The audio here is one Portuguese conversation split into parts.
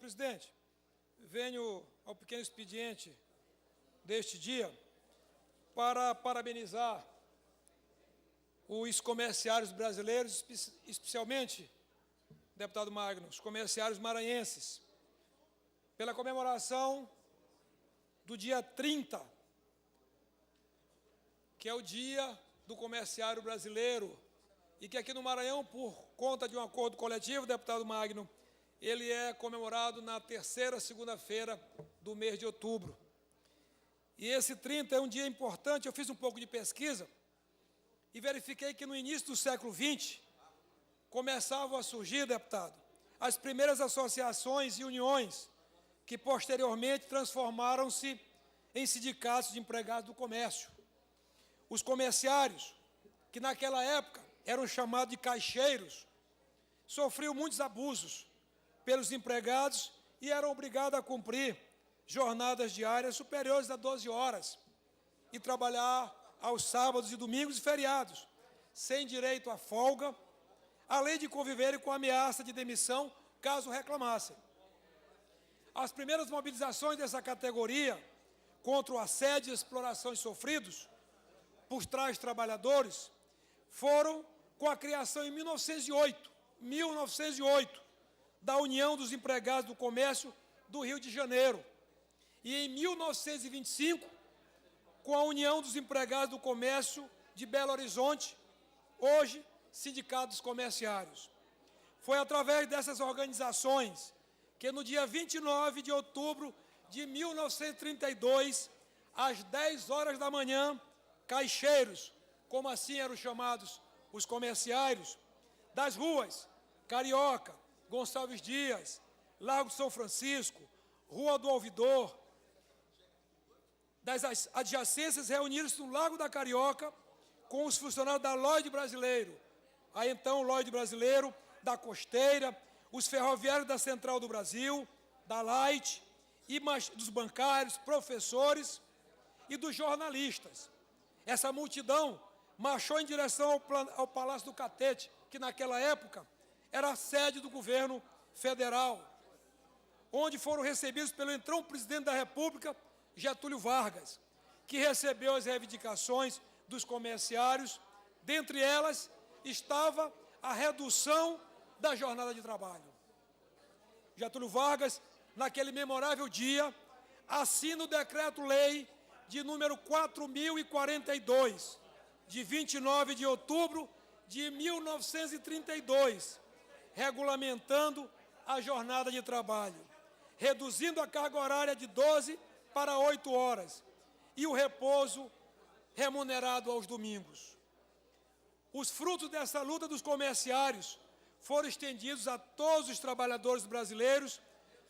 presidente, venho ao pequeno expediente deste dia para parabenizar os comerciários brasileiros, especialmente, deputado Magno, os comerciários maranhenses, pela comemoração do dia 30, que é o Dia do Comerciário Brasileiro, e que aqui no Maranhão, por conta de um acordo coletivo, deputado Magno, ele é comemorado na terceira segunda-feira do mês de outubro. E esse 30 é um dia importante. Eu fiz um pouco de pesquisa e verifiquei que no início do século XX começavam a surgir, deputado, as primeiras associações e uniões que posteriormente transformaram-se em sindicatos de empregados do comércio. Os comerciários, que naquela época eram chamados de caixeiros, sofriam muitos abusos pelos empregados e eram obrigados a cumprir jornadas diárias superiores a 12 horas e trabalhar aos sábados e domingos e feriados, sem direito à folga, além de conviverem com ameaça de demissão caso reclamassem. As primeiras mobilizações dessa categoria contra o assédio e explorações sofridos por tais trabalhadores foram com a criação em 1908, da União dos Empregados do Comércio do Rio de Janeiro, e em 1925, com a União dos Empregados do Comércio de Belo Horizonte, hoje sindicatos comerciários. Foi através dessas organizações que no dia 29 de outubro de 1932, às 10 horas da manhã, caixeiros, como assim eram chamados os comerciários, das ruas Carioca, Gonçalves Dias, Largo São Francisco, Rua do Ouvidor, das adjacências, reuniram-se no Lago da Carioca com os funcionários da Lloyd Brasileiro, aí então Lloyd Brasileiro, da Costeira, os ferroviários da Central do Brasil, da Light, e dos bancários, professores e dos jornalistas. Essa multidão marchou em direção ao Palácio do Catete, que naquela época era a sede do governo federal, onde foram recebidos pelo então presidente da República, Getúlio Vargas, que recebeu as reivindicações dos comerciários. Dentre elas estava a redução da jornada de trabalho. Getúlio Vargas, naquele memorável dia, assina o Decreto-Lei de número 4.042, de 29 de outubro de 1932, regulamentando a jornada de trabalho, reduzindo a carga horária de 12 para 8 horas e o repouso remunerado aos domingos. Os frutos dessa luta dos comerciários foram estendidos a todos os trabalhadores brasileiros,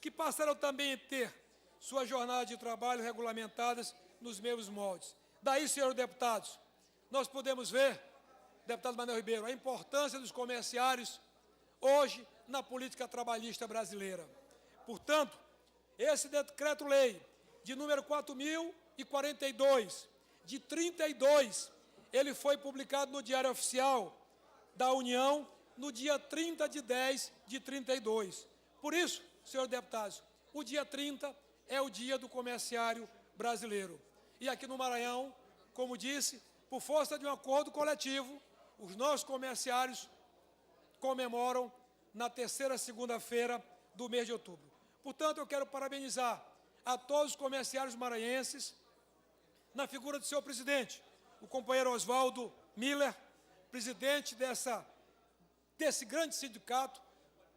que passaram também a ter sua jornada de trabalho regulamentadas nos mesmos moldes. Daí, senhores deputados, nós podemos ver, deputado Manuel Ribeiro, a importância dos comerciários hoje na política trabalhista brasileira. Portanto, esse decreto-lei de número 4.042, de 32, ele foi publicado no Diário Oficial da União no dia 30 de 10 de 32. Por isso, senhores deputados, o dia 30 é o dia do comerciário brasileiro. E aqui no Maranhão, como disse, por força de um acordo coletivo, os nossos comerciários comemoram na terceira segunda-feira do mês de outubro. Portanto, eu quero parabenizar a todos os comerciários maranhenses, na figura do seu presidente, o companheiro Oswaldo Miller, presidente desse grande sindicato,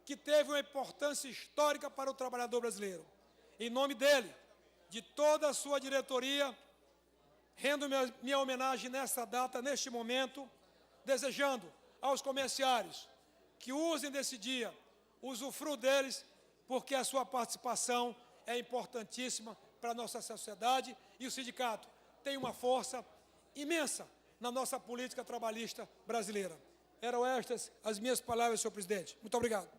que teve uma importância histórica para o trabalhador brasileiro. Em nome dele, de toda a sua diretoria, rendo minha homenagem nessa data, neste momento, desejando aos comerciários que usem desse dia, usufruam deles, porque a sua participação é importantíssima para a nossa sociedade e o sindicato tem uma força imensa na nossa política trabalhista brasileira. Eram estas as minhas palavras, senhor presidente. Muito obrigado.